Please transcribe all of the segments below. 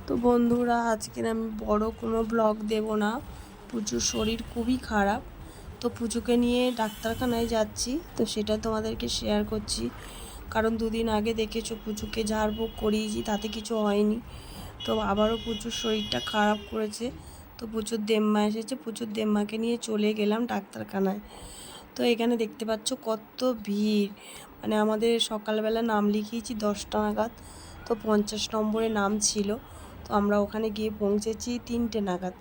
তো বন্ধুরা, আজকের আমি বড় কোনো ব্লগ দেব না। পুচুর শরীর খুবই খারাপ, তো পুচুকে নিয়ে ডাক্তারখানায় যাচ্ছি, তো সেটা তোমাদেরকে শেয়ার করছি। কারণ দুদিন আগে দেখেছো পুচুকে ঝাড়ফুঁক করিয়েছি, তাতে কিছু হয়নি। তো আবারও পুচুর শরীরটা খারাপ করেছে, তো প্রচুর দেম্মা এসেছে, প্রচুর দেম্মাকে নিয়ে চলে গেলাম ডাক্তারখানায়। তো এখানে দেখতে পাচ্ছ কত ভিড়, মানে আমাদের সকালবেলা নাম লিখিয়েছি 10টা নাগাদ, তো 50 নম্বরে নাম ছিল। তো আমরা ওখানে গিয়ে পৌঁছেছি 3টে নাগাদ।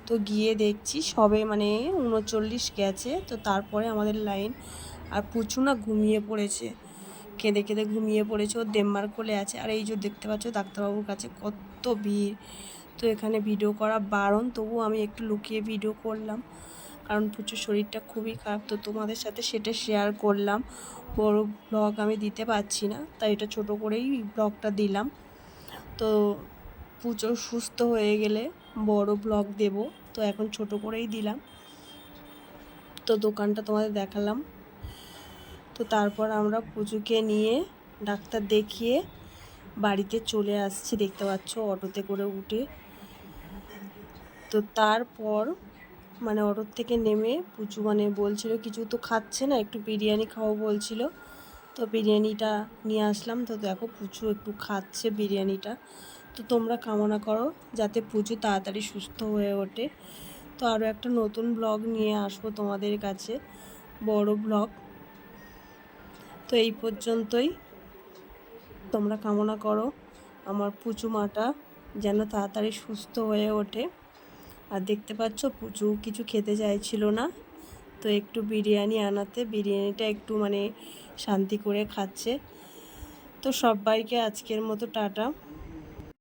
তো গিয়ে দেখছি সবে মানে 39 গেছে, তো তারপরে আমাদের লাইন। আর পুচু না ঘুমিয়ে পড়েছে, কেঁদে কেঁদে ঘুমিয়ে পড়েছে, ওর দেম্মার কোলে আছে। আর এই যে দেখতে পাচ্ছ ডাক্তারবাবুর কাছে কত ভিড়। তো এখানে ভিডিও করা বারণ, তবুও আমি একটু লুকিয়ে ভিডিও করলাম, কারণ পুচুর শরীরটা খুবই খারাপ। তো তোমাদের সাথে সেটা শেয়ার করলাম। বড় ব্লগ আমি দিতে পারছি না, তাই এটা ছোট করেই ব্লগটা দিলাম। তো পুজো সুস্থ হয়ে গেলে বড় ব্লগ দেব, তো এখন ছোট করেই দিলাম। তো দোকানটা তোমাদের দেখালাম। তো তারপর আমরা পুজোকে নিয়ে ডাক্তার দেখিয়ে বাড়িতে চলে আসছি, দেখতে পাচ্ছ অটোতে করে উঠে। তো তারপর মানে অটোর থেকে নেমে পুচু মানে বলছিল কিছু তো খাচ্ছে না, একটু বিরিয়ানি খাও বলছিল। তো বিরিয়ানিটা নিয়ে আসলাম। তো দেখো পুচু একটু খাচ্ছে বিরিয়ানিটা। তো তোমরা কামনা করো যাতে পুচু তাড়াতাড়ি সুস্থ হয়ে ওঠে। তো আরও একটা নতুন ব্লগ নিয়ে আসবো তোমাদের কাছে, বড় ব্লগ। তো এই পর্যন্তই, তোমরা কামনা করো আমার পুচু মাটা যেন তাড়াতাড়ি সুস্থ হয়ে ওঠে। আর দেখতে পাচ্ছ পুচু কিছু খেতে চাইছিল না, তো একটু বিরিয়ানি আনাতে বিরিয়ানিটা একটু মানে শান্তি করে খাচ্ছে। তো সবাইকে আজকের মতো টাটা।